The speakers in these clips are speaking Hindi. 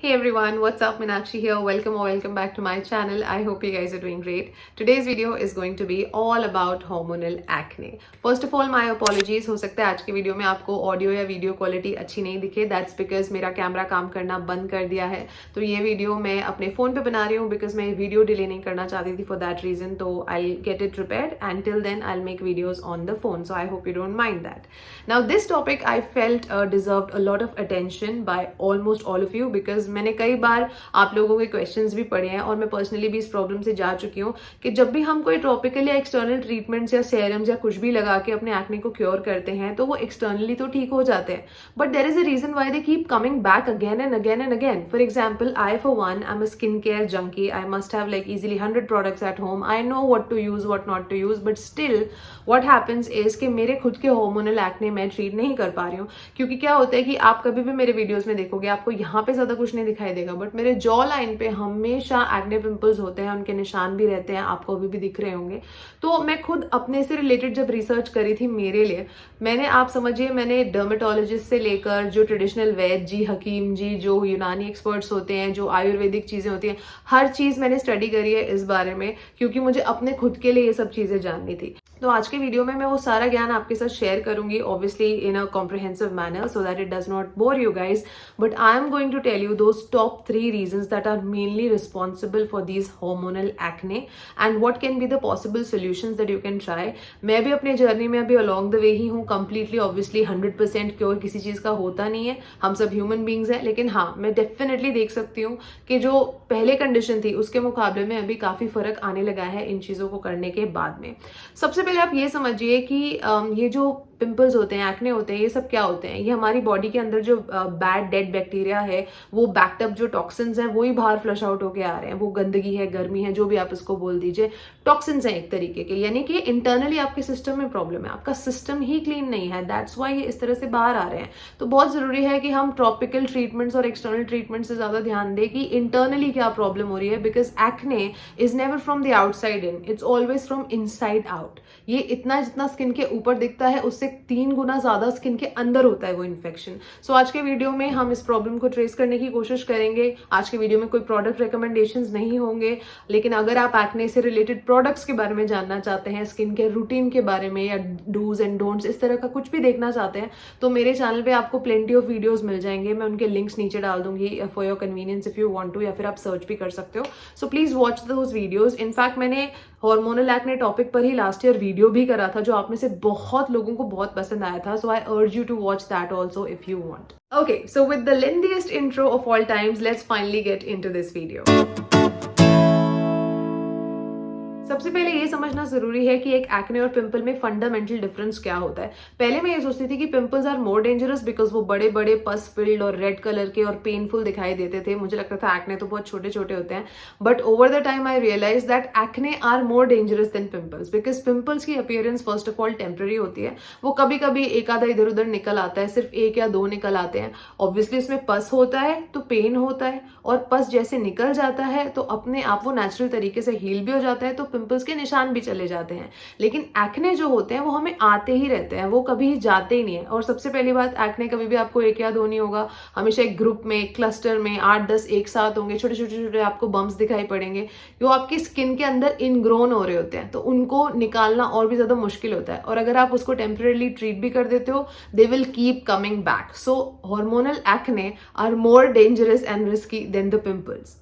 Hey everyone, what's up? Meenakshi here. Welcome or welcome back to my channel. I hope you guys are doing great. Today's video is going to be all about hormonal acne. First of all, my apologies. हो सकता है आज की वीडियो में आपको ऑडियो या वीडियो क्वालिटी अच्छी नहीं दिखे. That's because मेरा कैमरा काम करना बंद कर दिया है. तो ये वीडियो मैं अपने फ़ोन पे बना रही हूँ because मैं वीडियो डिले नहीं करना चाहती थी for that reason. तो I'll get it prepared and till then I'll make videos on the phone. So I hope you don't mind that. Now this topic I felt deserved a lot of attention by almost all of you because मैंने कई बार आप लोगों के क्वेश्चंस भी पढ़े हैं और मैं पर्सनली भी इस प्रॉब्लम से जा चुकी हूँ कि जब भी हम कोई टॉपिकल या एक्सटर्नल ट्रीटमेंट्स या सेरम्स या कुछ भी लगा के अपने एक्ने को क्योर करते हैं तो वो एक्सटर्नली तो ठीक हो जाते हैं but there is a reason why they keep coming back again and again and again. For example, I for one I am a skin care junkie. I must have like easily 100 products at home. I know what to use, what not to use, but still what happens is कि मेरे खुद के hormonal acne मैं ट्रीट नहीं कर पा रही हूँ क्योंकि क्या होता है कि आप कभी भी मेरे वीडियोस में देखोगे आपको यहाँ पे ज्यादा कुछ नहीं दिखाई देगा बट मेरे जॉ लाइन पे हमेशा एक्ने पिंपल्स होते हैं, उनके निशान भी रहते हैं, आपको अभी भी दिख रहे होंगे. तो मैं खुद अपने से रिलेटेड जब रिसर्च करी थी मेरे लिए, मैंने आप समझिए मैंने डर्मेटोलॉजिस्ट से लेकर जो ट्रेडिशनल वैद्य जी, हकीम जी, जो यूनानी एक्सपर्ट्स होते हैं, जो आयुर्वेदिक चीजें होती हैं, हर चीज मैंने स्टडी करी है इस बारे में क्योंकि मुझे अपने खुद के लिए ये सब चीजें जाननी थी. तो आज के वीडियो में मैं वो सारा ज्ञान आपके साथ शेयर करूंगी obviously in a comprehensive manner so that it does not bore you guys but I am going to tell you those top 3 reasons that are mainly responsible for these hormonal acne and what can be the possible solutions that you can try. मैं भी अपने जर्नी में अभी along the way ही हूँ. completely obviously 100% क्योर किसी चीज का होता नहीं है, हम सब ह्यूमन बींग्स हैं, लेकिन हाँ मैं डेफिनेटली देख सकती हूँ कि जो पहले कंडीशन थी उसके मुकाबले में अभी काफी फर्क आने लगा है इन चीजों को करने के बाद में. सबसे पहले आप ये समझिए कि ये जो पिंपल्स होते हैं, एक्ने होते हैं, ये सब क्या होते हैं? ये हमारी बॉडी के अंदर जो बैड डेड बैक्टीरिया है, वो बैक्ड अप जो टॉक्सिन्स हैं वो ही बाहर फ्लश आउट होके आ रहे हैं. वो गंदगी है, गर्मी है, जो भी आप इसको बोल दीजिए, टॉक्सिन्स हैं एक तरीके के. यानी कि इंटरनली आपके सिस्टम में प्रॉब्लम है, आपका सिस्टम ही क्लीन नहीं है. दैट्स वाई ये इस तरह से बाहर आ रहे हैं. तो बहुत जरूरी है कि हम टॉपिकल ट्रीटमेंट्स और एक्सटर्नल ट्रीटमेंट से ज्यादा ध्यान दें कि इंटरनली क्या प्रॉब्लम हो रही है because acne is never from the outside in, it's always from inside out. ये इतना जितना स्किन के ऊपर दिखता है उससे 3 गुना ज्यादा स्किन के अंदर होता है वो इन्फेक्शन. सो आज के वीडियो में हम इस प्रॉब्लम को ट्रेस करने की कोशिश करेंगे. आज के वीडियो में कोई प्रोडक्ट रिकमेंडेशंस नहीं होंगे, लेकिन अगर आप एक्ने से रिलेटेड प्रोडक्ट्स के बारे में जानना चाहते हैं, स्किन केयर रूटीन के बारे में या डूज एंड डोंट्स इस तरह का कुछ भी देखना चाहते हैं तो मेरे चैनल पे आपको प्लेंटी ऑफ वीडियोस मिल जाएंगे. मैं उनके लिंक्स नीचे डाल दूंगी for your convenience if you want to, या फिर आप सर्च भी कर सकते हो. So please watch those videos. In fact मैंने हार्मोनल एक्ने टॉपिक पर ही लास्ट ईयर वीडियो भी करा था जो आप में से बहुत लोगों को बहुत पसंद आया था. सो आई अर्ज you to watch that also if you want. Okay, so with the lengthiest intro of all times, let's finally get into this video. सबसे पहले ये समझना जरूरी है कि एक एक्ने और पिंपल में फंडामेंटल डिफरेंस क्या होता है. पहले मैं ये सोचती थी कि pimples are more dangerous because वो बड़े बड़े पस फिल्ड और रेड कलर के और पेनफुल दिखाई देते थे. मुझे लगता था एक्ने तो बहुत छोटे छोटे होते हैं but over the time I realize that acne are more dangerous than pimples because pimples की appearance first of all temporary होती है. वो कभी कभी एक आधा इधर उधर निकल आता है, सिर्फ 1 या 2 निकल आते हैं. ऑब्वियसली उसमें पस होता है तो पेन होता है और पस जैसे निकल जाता है तो अपने आप वो नेचुरल तरीके से हील भी हो जाता है, तो पिंपल्स के निशान भी चले जाते हैं. लेकिन एक्ने जो होते हैं वो हमें आते ही रहते हैं, वो कभी जाते ही नहीं है. और सबसे पहली बात, एक्ने कभी भी आपको 1 या 2 नहीं होगा, हमेशा एक ग्रुप में, एक क्लस्टर में 8-10 एक साथ होंगे. छोटे छोटे छोटे आपको बम्प्स दिखाई पड़ेंगे जो आपकी स्किन के अंदर इनग्रोन हो रहे होते हैं, तो उनको निकालना और भी ज्यादा मुश्किल होता है. और अगर आप उसको टेम्परेली ट्रीट भी कर देते हो they will keep coming back. So hormonal acne are more dangerous and risky than the pimples.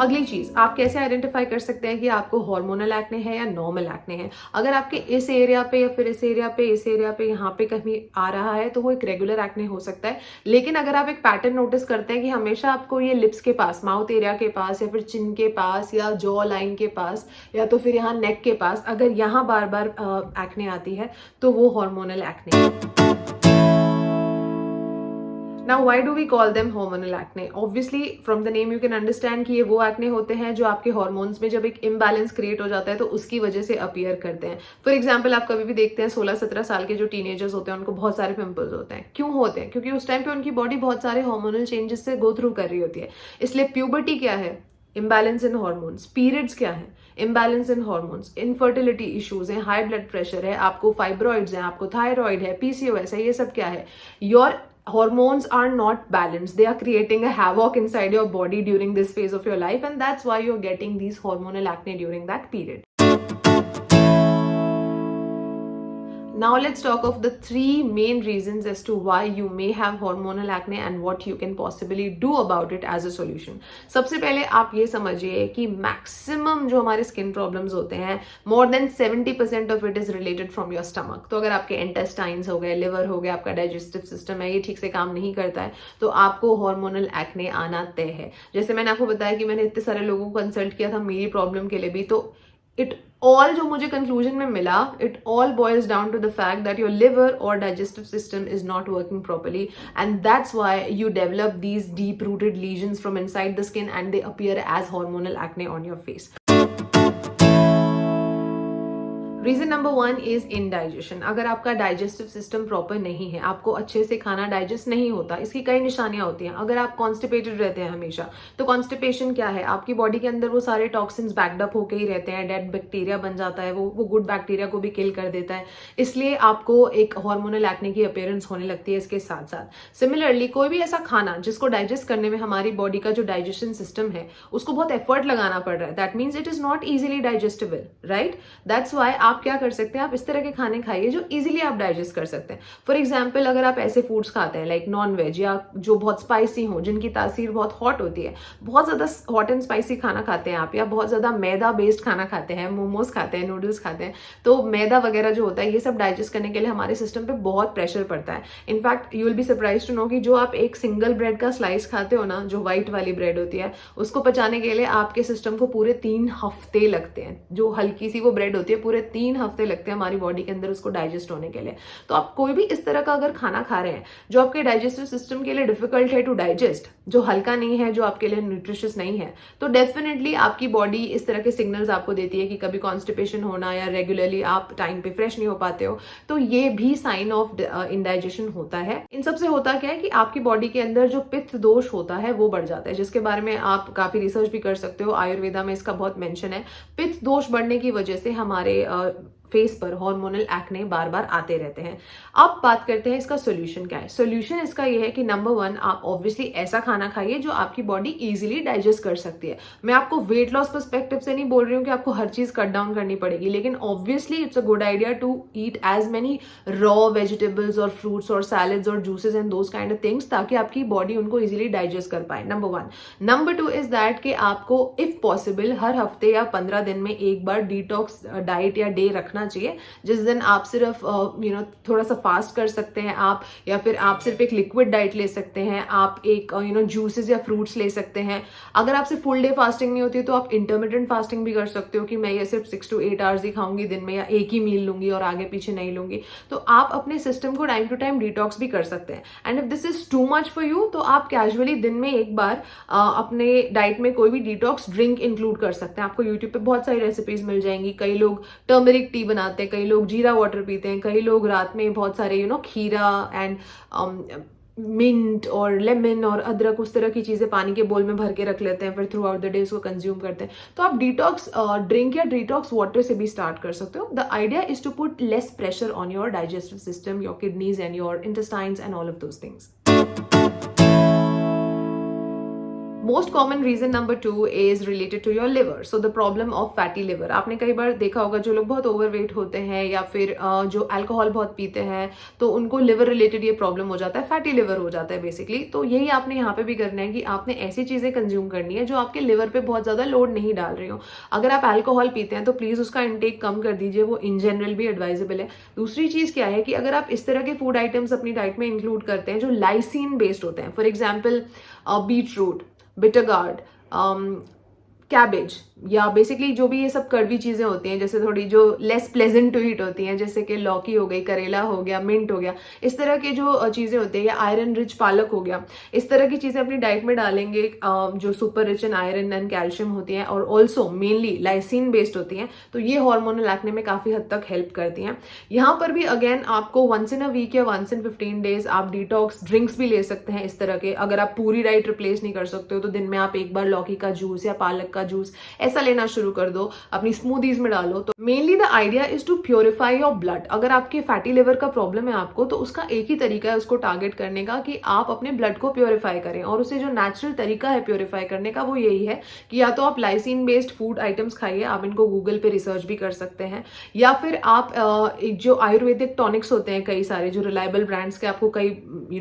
अगली चीज, आप कैसे आइडेंटिफाई कर सकते हैं कि आपको हार्मोनल एक्ने है या नॉर्मल एक्ने है. अगर आपके इस एरिया पे या फिर इस एरिया पे यहाँ पे कहीं आ रहा है तो वो एक रेगुलर एक्ने हो सकता है. लेकिन अगर आप एक पैटर्न नोटिस करते हैं कि हमेशा आपको ये लिप्स के पास, माउथ एरिया के पास या फिर चिन के पास या जॉ लाइन के पास या तो फिर यहाँ नेक के पास, अगर यहाँ बार बार एक्ने आती है तो वो हार्मोनल एक्ने है. Now, why do we call them hormonal acne? Obviously, from the name you can understand कि ये वो एक्ने होते हैं जो आपके हॉर्मोन्स में जब एक इम्बैलेंस क्रिएट हो जाता है तो उसकी वजह से अपीयर करते हैं. फॉर एग्जाम्पल, आप कभी भी देखते हैं 16-17 साल के जो टीनेजर्स होते हैं उनको बहुत सारे पिंपल्स होते हैं. क्यों होते हैं? क्योंकि उस टाइम पे उनकी बॉडी बहुत सारे हार्मोनल चेंजेस से गो थ्रू कर रही होती है. इसलिए प्यूबर्टी क्या है? इम्बैलेंस इन हॉर्मोन्स. पीरियड्स क्या है? इम्बैलेंस इन हॉर्मोन्स. इनफर्टिलिटी इश्यूज हैं, हाई ब्लड प्रेशर है, आपको फाइब्रॉइड्स हैं, आपको थायराइड है, पीसीओएस है, ये सब क्या है? Your hormones are not balanced. They are creating a havoc inside your body during this phase of your life, and that's why you're getting these hormonal acne during that period. Now let's talk of the 3 main reasons as to why you may have hormonal acne and what you can possibly do about it as a solution. सबसे पहले आप ये समझिए कि मैक्सिमम जो हमारे स्किन प्रॉब्लम्स होते हैं, more than 70% of it is related from your stomach. तो अगर आपके इंटेस्टाइन्स हो गए, लिवर हो गया, आपका डाइजेस्टिव सिस्टम है, ये ठीक से काम नहीं करता है, तो आपको हार्मोनल एक्ने आना तय है. जैसे मैंने आपको बताया कि मैंने इतने सारे लोगों को कंसल्ट किया था मेरी प्रॉब्लम के लिए भी, तो इट ऑल जो मुझे कंक्लूजन में मिला, it all boils down to the fact that your liver और digestive system is not working properly, and that's why you develop these deep rooted lesions from inside the skin and they appear as hormonal acne on your face. Reason number 1 is indigestion. अगर आपका डाइजेस्टिव सिस्टम प्रॉपर नहीं है, आपको अच्छे से खाना डाइजेस्ट नहीं होता, इसकी कई निशानियां होती हैं. अगर आप कॉन्स्टिपेटेड रहते हैं हमेशा, तो कॉन्स्टिपेशन क्या है, आपकी बॉडी के अंदर वो सारे टॉक्सिन्स बैक्ड अप होके ही रहते हैं, डेड बैक्टीरिया बन जाता है, वो गुड बैक्टीरिया को भी किल कर देता है, इसलिए आपको एक हार्मोनल एक्ने की अपीयरेंस होने लगती है इसके साथ साथ. सिमिलरली कोई भी ऐसा खाना जिसको डाइजेस्ट करने में हमारी बॉडी का जो डाइजेशन सिस्टम है उसको बहुत एफर्ट लगाना पड़ रहा है, that means it is not easily digestible, right. That's why आप क्या कर सकते हैं, आप इस तरह के खाने खाइए जो इजीली आप डाइजेस्ट कर सकते हैं. फॉर एग्जांपल, अगर आप ऐसे फूड्स खाते हैं लाइक नॉन वेज या जो बहुत स्पाइसी हो, जिनकी तासीर बहुत हॉट होती है, बहुत ज्यादा हॉट एंड स्पाइसी खाना खाते हैं आप, या बहुत ज्यादा मैदा बेस्ड खाना खाते हैं, मोमोज खाते हैं, नूडल्स खाते हैं, तो मैदा वगैरह जो होता है ये सब डाइजेस्ट करने के लिए हमारे सिस्टम पे बहुत प्रेशर पड़ता है. In fact you will be surprise to know कि जो आप एक सिंगल ब्रेड का स्लाइस खाते हो ना, जो व्हाइट वाली ब्रेड होती है, उसको पचाने के लिए आपके सिस्टम को पूरे 3 हफ्ते लगते हैं. जो हल्की सी वो ब्रेड होती है, पूरे 3 हफ्ते लगते हैं हमारी बॉडी के अंदर उसको डाइजेस्ट होने के लिए. तो आप कोई भी इस तरह का अगर खाना खा रहे हैं जो आपके डाइजेस्टिव सिस्टम के लिए डिफिकल्ट है टू डाइजेस्ट, जो हल्का नहीं है, जो आपके लिए न्यूट्रिशियस नहीं है, तो डेफिनेटली आपकी बॉडी इस तरह के सिग्नल्स आपको देती है कि कभी कॉन्स्टिपेशन होना या रेगुलरली आप टाइम पे फ्रेश नहीं हो पाते हो, तो ये भी साइन ऑफ इंडाइजेशन होता है. इन सबसे होता क्या है कि आपकी बॉडी के अंदर जो पित्त दोष होता है वो बढ़ जाता है, जिसके बारे में आप काफी रिसर्च भी कर सकते हो. आयुर्वेदा में इसका बहुत मेंशन है. पित्त दोष बढ़ने की वजह से हमारे फेस पर हार्मोनल एक्ने बार बार आते रहते हैं. अब बात करते हैं इसका सोल्यूशन क्या है. सोल्यूशन इसका ये है कि नंबर 1, आप ऑब्वियसली ऐसा खाना खाइए जो आपकी बॉडी इजीली डाइजेस्ट कर सकती है. मैं आपको वेट लॉस पर्सपेक्टिव से नहीं बोल रही हूँ कि आपको हर चीज कट डाउन करनी पड़ेगी, लेकिन obviously it's a good idea to eat as many raw vegetables और फ्रूट्स और सैलेड्स और juices and those kind of things, ताकि आपकी बॉडी उनको इजीली डाइजेस्ट कर पाए. नंबर 1. नंबर 2 इज दैट कि आपको इफ पॉसिबल हर हफ्ते या 15 दिन में एक बार डिटॉक्स डाइट या डे रखना चाहिए, जिस दिन आप सिर्फ थोड़ा सा फास्ट कर सकते हैं आप, या फिर आप सिर्फ एक लिक्विड डाइट ले सकते हैं, आप एक जूसेस या फ्रूट्स ले सकते हैं. अगर आपसे फुल डे फास्टिंग नहीं होती है तो आप इंटरमिटेंट फास्टिंग भी कर सकते हो कि मैं ये सिर्फ 6 to 8 आवर्स ही खाऊंगी दिन में, या एक ही मील लूंगी और आगे पीछे नहीं लूंगी. तो आप अपने सिस्टम को टाइम टू टाइम डिटॉक्स भी कर सकते हैं. And if this is too much for you, तो आप कैजुअली दिन में एक बार अपने डाइट में कोई भी डिटॉक्स ड्रिंक इंक्लूड कर सकते हैं. आपको यूट्यूब पे बहुत सारी रेसिपीज मिल जाएंगी. कई लोग टर्मरिक टी बनाते हैं, कई लोग जीरा वाटर पीते हैं, कई लोग रात में बहुत सारे खीरा एंड मिंट और लेमन और अदरक, उस तरह की चीजें पानी के बोल में भर के रख लेते हैं, फिर थ्रू आउट द डे उसको कंज्यूम करते हैं. तो आप डिटॉक्स ड्रिंक या डिटॉक्स वाटर से भी स्टार्ट कर सकते हो. The idea is to put less pressure on your digestive system, your kidneys and your intestines and all of those things. Most common reason number 2 is related to your liver. So the problem of fatty liver. आपने कई बार देखा होगा जो लोग बहुत ओवरवेट होते हैं या फिर जो अल्कोहल बहुत पीते हैं, तो उनको लिवर रिलेटेड ये प्रॉब्लम हो जाता है, फैटी लिवर हो जाता है बेसिकली. तो यही आपने यहाँ पे भी करना है कि आपने ऐसी चीजें कंज्यूम करनी है जो आपके लिवर पे बहुत ज्यादा लोड नहीं डाल रही हो. अगर आप अल्कोहल पीते हैं तो प्लीज उसका इंटेक कम कर दीजिए, वो इन जनरल भी एडवाइजेबल है. दूसरी चीज क्या है कि अगर आप इस तरह के फूड आइटम्स अपनी डाइट में इंक्लूड करते हैं जो लाइसिन बेस्ड होते हैं, for example beetroot, bitter gourd, cabbage, या बेसिकली जो भी ये सब कड़वी चीजें होती हैं, जैसे थोड़ी जो लेस प्लेजेंट टू ईट होती हैं, जैसे कि लौकी हो गई, करेला हो गया, मिंट हो गया, इस तरह के जो चीजें होती हैं, या आयरन रिच पालक हो गया, इस तरह की चीजें अपनी डाइट में डालेंगे जो super rich in iron and calcium होती हैं और ऑल्सो मेनली लाइसिन बेस्ड होती हैं. तो ये हार्मोनल एक्ने में काफी हद तक हेल्प करती हैं. यहाँ पर भी अगेन आपको वंस इन अ वीक या वंस इन 15 डेज आप डिटॉक्स ड्रिंक्स भी ले सकते हैं इस तरह के. अगर आप पूरी डाइट रिप्लेस नहीं कर सकते हो तो दिन में आप एक बार लौकी का जूस या पालक का का जूस, ऐसा लेना शुरू कर दो, अपनी स्मूदीज में डालो। तो mainly the idea is to purify your blood. अगर आपके फैटी लिवर का प्रॉब्लम है आपको, तो उसका एक ही तरीका है उसको टारगेट करने का कि आप अपने ब्लड को प्योरीफाई करें। और उसे जो नेचुरल तरीका है प्योरीफाई करने का वो यही है कि या तो आप लाइसिन बेस्ड फूड आइटम्स खाइए, आप इनको गूगल पे रिसर्च भी कर सकते हैं, या फिर आप जो आयुर्वेदिक टॉनिक्स होते हैं कई सारे, जो रिलायबल ब्रांड्स के आपको कई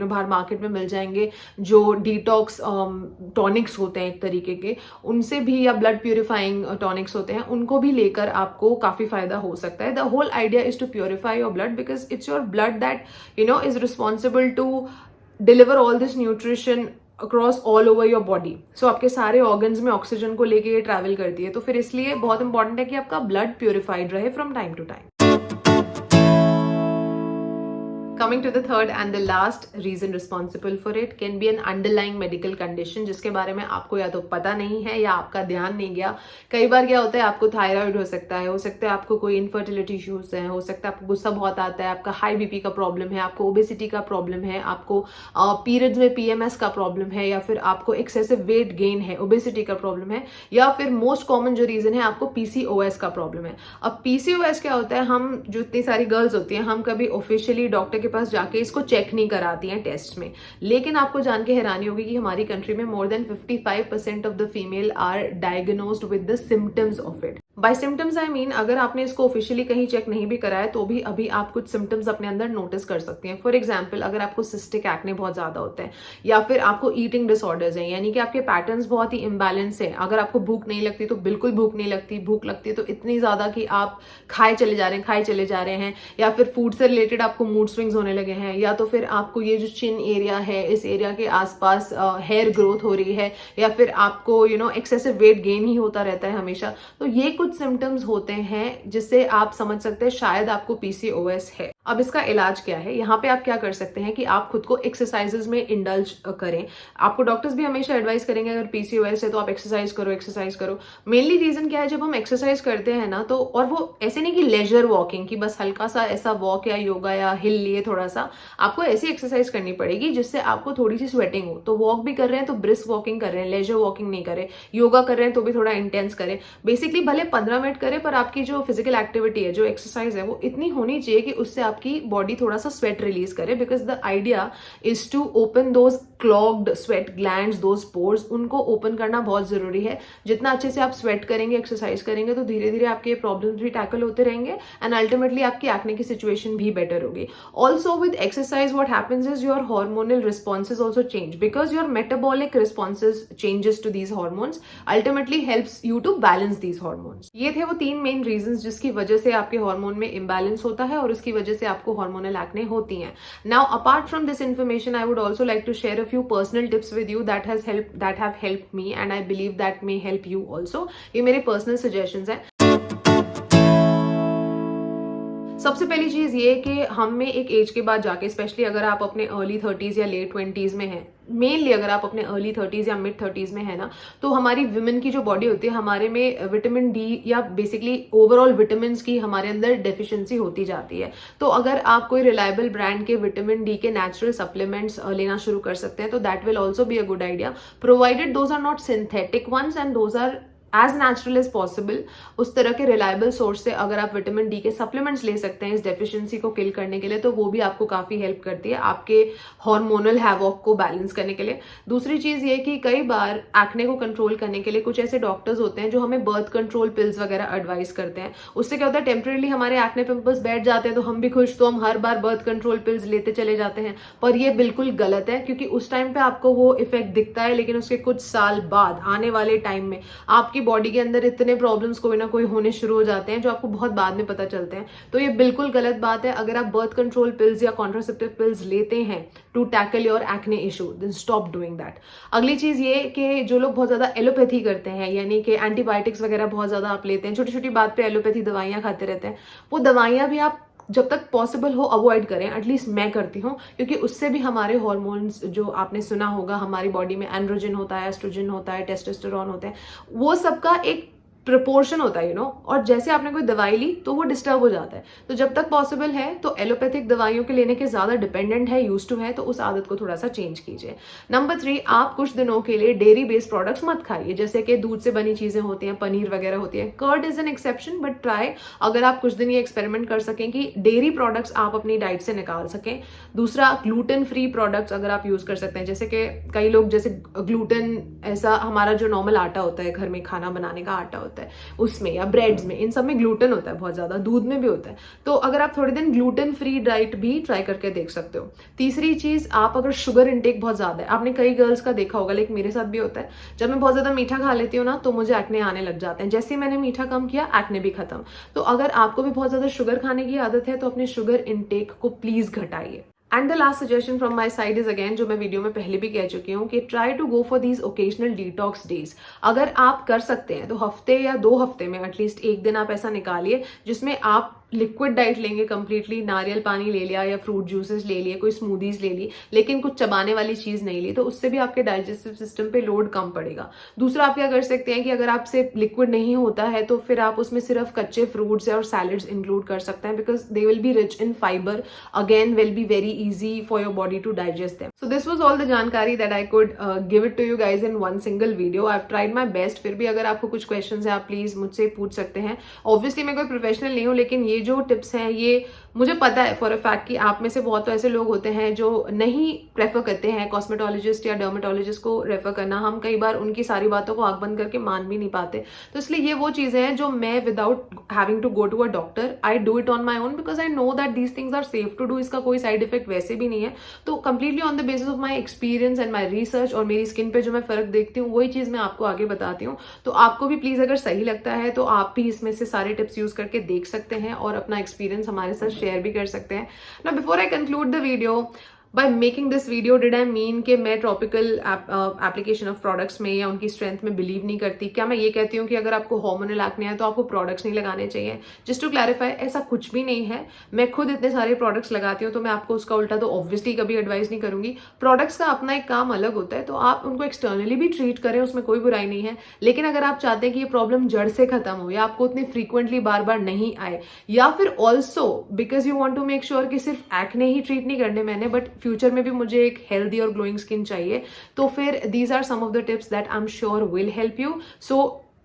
बाहर मार्केट में मिल जाएंगे, जो डिटॉक्स टॉनिक्स होते हैं एक तरीके के, उनसे भी, या ब्लड प्यूरिफाइंग टॉनिक्स होते हैं, उनको भी लेकर आपको काफी फायदा हो सकता है। The whole idea is to purify your blood because it's your blood that is responsible to deliver all this nutrition across all over your body. So आपके सारे ऑर्गन्स में ऑक्सीजन को लेके ये ट्रैवल करती है। तो फिर इसलिए बहुत इंपॉर्टेंट है कि आपका ब्लड प्योरीफाइड रहे from time to time. Coming to the third and the last reason responsible for it can be an underlying medical condition जिसके बारे में आपको या तो पता नहीं है या आपका ध्यान नहीं गया। कई बार क्या होता है, आपको थायराइड हो सकता है आपको कोई इनफर्टिलिटी इश्यूज है, हो सकता है आपको गुस्सा बहुत आता है, आपका हाई बीपी का प्रॉब्लम है, आपको ओबेसिटी का प्रॉब्लम है, आपको पीरियड्स में पीएमएस का प्रॉब्लम है, या फिर आपको एक्सेसिव वेट गेन है, ओबेसिटी का प्रॉब्लम है, या फिर मोस्ट कॉमन जो रीजन है आपको पीसीओएस का प्रॉब्लम है। अब पीसीओएस क्या होता है, हम जो इतनी सारी गर्ल्स होती हैं, हम कभी ऑफिशियली डॉक्टर के पास जाके इसको चेक नहीं कराती हैं टेस्ट में, लेकिन आपको जान के हैरानी होगी कि हमारी कंट्री में more than 55% of the female are diagnosed with the symptoms of it. By symptoms I mean, अगर आपने इसको ऑफिशियली कहीं चेक नहीं भी कराया तो भी अभी आप कुछ सिम्टम्स अपने अंदर नोटिस कर सकते हैं। फॉर एग्जाम्पल, अगर आपको सिस्टिक एक्ने बहुत ज्यादा होता है, या फिर आपको ईटिंग डिसऑर्डर्स हैं, यानी कि आपके पैटर्न्स बहुत ही इम्बैलेंस है। अगर आपको भूख नहीं लगती तो बिल्कुल भूख नहीं लगती, भूख लगती है तो इतनी ज्यादा कि आप खाए चले जा रहे हैं, या फिर फूड से रिलेटेड आपको मूड स्विंग्स होने लगे हैं, या तो फिर आपको ये जो चिन एरिया है, इस एरिया के आसपास हेयर ग्रोथ हो रही है, या फिर आपको एक्सेसिव वेट गेन ही होता रहता है हमेशा। तो ये कुछ सिम्टम्स होते हैं जिससे आप समझ सकते हैं शायद आपको पीसीओएस है। अब इसका इलाज क्या है? यहाँ पे आप क्या कर सकते हैं कि आप खुद को एक्सरसाइजेस में इंडल्ज करें। आपको डॉक्टर्स भी हमेशा एडवाइस करेंगे अगर पीसीओएस है तो आप एक्सरसाइज करो। मेनली रीजन क्या है, जब हम एक्सरसाइज करते हैं ना, तो और वो ऐसे नहीं कि लेजर वॉकिंग की बस हल्का सा ऐसा वॉक या योगा या हिल लिए थोड़ा सा, आपको ऐसी एक्सरसाइज करनी पड़ेगी जिससे आपको थोड़ी सी स्वेटिंग हो। तो वॉक भी कर रहे हैं तो ब्रिस्क वॉकिंग कर रहे हैं, लेजर वॉकिंग नहीं करें। योगा कर रहे हैं तो भी थोड़ा इंटेंस करें। बेसिकली भले 15 मिनट करें, पर आपकी जो फिजिकल एक्टिविटी है, जो एक्सरसाइज है, वो इतनी होनी चाहिए कि उससे आपकी बॉडी थोड़ा सा स्वेट रिलीज करे। Because the idea is to open those clogged sweat glands, those pores, उनको ओपन करना बहुत जरूरी है। जितना अच्छे से आप स्वेट करेंगे, एक्सरसाइज करेंगे, तो धीरे धीरे आपके प्रॉब्लम्स भी टैकल होते रहेंगे एंड अल्टीमेटली आपकी एक्ने की सिचुएशन भी बेटर होगी। Also with exercise what happens is your hormonal responses also change because your metabolic responses changes to these hormones ultimately helps you to balance these hormones. ये थे वो 3 मेन रीजंस जिसकी वजह से आपके हार्मोन में इम्बैलेंस होता है और उसकी वजह से आपको हार्मोनल एक्ने होती हैं। Now, apart from this information, I would also like to share a few personal tips with you that have helped me, and I believe that may help you also. ये मेरे personal suggestions हैं। सबसे पहली चीज ये कि हम में एक एज के बाद जाके, स्पेशली अगर आप अपने अर्ली 30s या लेट 20s में हैं, मेनली अगर आप अपने अर्ली 30s या मिड 30s में है ना, तो हमारी विमेन की जो बॉडी होती है, हमारे में विटामिन डी या बेसिकली ओवरऑल विटामिन की हमारे अंदर डेफिशिएंसी होती जाती है। तो अगर आप कोई रिलायबल ब्रांड के विटामिन डी के नेचुरल सप्लीमेंट्स लेना शुरू कर सकते हैं, तो that will also be a good idea, provided those are not synthetic ones and those are as natural as possible. उस तरह के रिलायबल सोर्स से अगर आप विटामिन डी के सप्लीमेंट्स ले सकते हैं इस डेफिशिएंसी को किल करने के लिए, तो वो भी आपको काफी हेल्प करती है आपके हार्मोनल हैवॉक को बैलेंस करने के लिए। दूसरी चीज ये कि कई बार एक्ने को कंट्रोल करने के लिए कुछ ऐसे डॉक्टर्स होते हैं जो हमें बर्थ कंट्रोल पिल्स वगैरह एडवाइस करते हैं। उससे क्या होता है, टेम्परेली हमारे एक्ने पिंपल्स बैठ जाते हैं तो हम भी खुश, तो हम हर बार बर्थ कंट्रोल पिल्स लेते चले जाते हैं। पर ये बिल्कुल गलत है, क्योंकि उस टाइम पे आपको वो इफेक्ट दिखता है, लेकिन उसके कुछ साल बाद आने वाले टाइम में आपकी बॉडी के अंदर इतने प्रॉब्लम्स कोई ना कोई होने शुरू हो जाते हैं जो आपको बहुत बाद में पता चलते हैं। तो ये बिल्कुल गलत बात है। अगर आप बर्थ कंट्रोल पिल्स या कॉन्ट्रासेप्टिव पिल्स लेते हैं to tackle your acne issue, then stop doing that. अगली चीज ये कि जो लोग बहुत ज्यादा एलोपैथी करते हैं, यानी कि एंटीबायोटिक्स वगैरह बहुत ज्यादा आप लेते हैं, छोटी छोटी बात पे एलोपैथी दवाइयां खाते रहते हैं, वो दवाइयां भी आप जब तक पॉसिबल हो अवॉइड करें। एटलीस्ट मैं करती हूँ, क्योंकि उससे भी हमारे हार्मोन्स, जो आपने सुना होगा, हमारी बॉडी में एंड्रोजन होता है, एस्ट्रोजन होता है, टेस्टोस्टेरोन होता है, वो सबका एक प्रपोर्शन होता है और जैसे आपने कोई दवाई ली तो वो डिस्टर्ब हो जाता है। तो जब तक पॉसिबल है तो एलोपैथिक दवाइयों के लेने के ज़्यादा डिपेंडेंट है, यूज टू है, तो उस आदत को थोड़ा सा चेंज कीजिए। नंबर 3, आप कुछ दिनों के लिए डेयरी बेस्ड प्रोडक्ट्स मत खाइए, जैसे कि दूध से बनी चीज़ें होती हैं, पनीर वगैरह होती है। Curd is an exception, but try अगर आप कुछ दिन ये एक्सपेरिमेंट कर सकें कि डेयरी प्रोडक्ट्स आप अपनी डाइट से निकाल सकें। दूसरा, ग्लूटेन फ्री प्रोडक्ट्स अगर आप यूज़ कर सकते हैं, जैसे कि कई लोग जैसे ग्लूटेन ऐसा हमारा जो नॉर्मल आटा होता है, घर में खाना बनाने का आटा होता है, उसमें या ब्रेड्स में, इन सब में ग्लूटेन होता है बहुत ज्यादा, दूध में भी होता है। तो अगर आप थोड़े दिन ग्लूटेन फ्री डाइट भी ट्राई करके देख सकते हो। तीसरी चीज, आप अगर शुगर इंटेक बहुत ज्यादा है, आपने कई गर्ल्स का देखा होगा, लेकिन मेरे साथ भी होता है, जब मैं बहुत ज्यादा मीठा खा लेती हूँ ना तो मुझे एक्ने आने लग जाते हैं। जैसे ही मैंने मीठा कम किया, एक्ने भी खत्म। तो अगर आपको भी बहुत ज्यादा शुगर खाने की आदत है तो अपने शुगर इंटेक को प्लीज घटाइए। And the last suggestion from my side is again, जो मैं वीडियो में पहले भी कह चुकी हूँ, कि try to go for these occasional detox days. अगर आप कर सकते हैं तो हफ्ते या 2 हफ्ते में एटलीस्ट एक दिन आप ऐसा निकालिए जिसमें आप लिक्विड डाइट लेंगे कंप्लीटली, नारियल पानी ले लिया या फ्रूट जूसेस ले लिए, कोई स्मूदीज ले ली, लेकिन कुछ चबाने वाली चीज नहीं ली, तो उससे भी आपके डाइजेस्टिव सिस्टम पे लोड कम पड़ेगा। दूसरा, आप क्या कर सकते हैं कि अगर आपसे लिक्विड नहीं होता है तो फिर आप उसमें सिर्फ कच्चे फ्रूट्स और सैलड्स इंक्लूड कर सकते हैं, because they will be rich in fiber, again will be very easy for your body to digest them. So this was all the जानकारी that I could give it to you guys in one single video. I have tried my best. फिर भी अगर आपको कुछ क्वेश्चन है आप प्लीज मुझसे पूछ सकते हैं। ऑब्वियसली मैं कोई प्रोफेशनल नहीं हूँ, लेकिन ये जो टिप्स हैं ये मुझे पता है फॉर अ फैक्ट कि आप में से बहुत तो ऐसे लोग होते हैं जो नहीं प्रेफर करते हैं कॉस्मेटोलॉजिस्ट या डर्मेटोलॉजिस्ट को रेफर करना। हम कई बार उनकी सारी बातों को आंख बंद करके मान भी नहीं पाते। तो इसलिए ये वो चीजें हैं जो मैं without having to go to a doctor I do it on my own, because I know that these things are safe to do. इसका कोई साइड इफेक्ट वैसे भी नहीं है। तो completely on the basis of my experience and my research और मेरी स्किन पे जो मैं फर्क देखती हूँ वही चीज मैं आपको आगे बताती हूँ। तो आपको भी प्लीज अगर सही लगता है तो आप भी इसमें से सारे टिप्स यूज करके देख सकते हैं और अपना एक्सपीरियंस हमारे साथ शेयर भी कर सकते हैं। Now, before I conclude the video, by making this video, did I mean कि मैं टॉपिकल एप्लीकेशन ऑफ प्रोडक्ट्स में या उनकी स्ट्रेंथ में बिलीव नहीं करती? क्या मैं ये कहती हूँ कि अगर आपको हार्मोनल एक्ने है तो आपको प्रोडक्ट्स नहीं लगाने चाहिए? जस्ट टू क्लैरिफाई, ऐसा कुछ भी नहीं है। मैं खुद इतने सारे प्रोडक्ट्स लगाती हूँ, तो मैं आपको उसका उल्टा तो ऑब्वियसली कभी एडवाइस नहीं करूंगी। प्रोडक्ट्स का अपना एक काम अलग होता है, तो आप उनको एक्सटर्नली भी ट्रीट करें, उसमें कोई बुराई नहीं है। लेकिन अगर आप चाहते हैं कि ये प्रॉब्लम जड़ से खत्म हो या आपको उतनी फ्रीक्वेंटली बार बार नहीं आए, या फिर also because you want to make sure कि सिर्फ एक्ने ही ट्रीट नहीं करने मैंने, बट फ्यूचर में भी मुझे एक हेल्दी और ग्लोइंग स्किन चाहिए, तो फिर these are some of the tips that I am sure will help you. So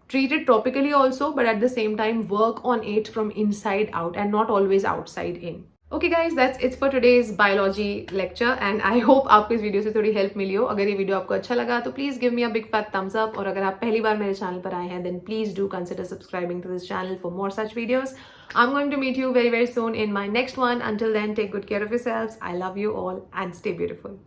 treat it topically also, but at the same time work on it from inside out and not always outside in. Okay guys, that's it for today's biology lecture and I hope आपको इस वीडियो से थोड़ी हेल्प मिली हो। अगर ये वीडियो आपको अच्छा लगा तो please give me a big fat Thums up, और अगर आप पहली बार मेरे चैनल पर आए हैं then please do consider subscribing to this channel for more such videos. I'm going to meet you very soon in my next one. Until then, take good care of yourselves. I love you all and stay beautiful.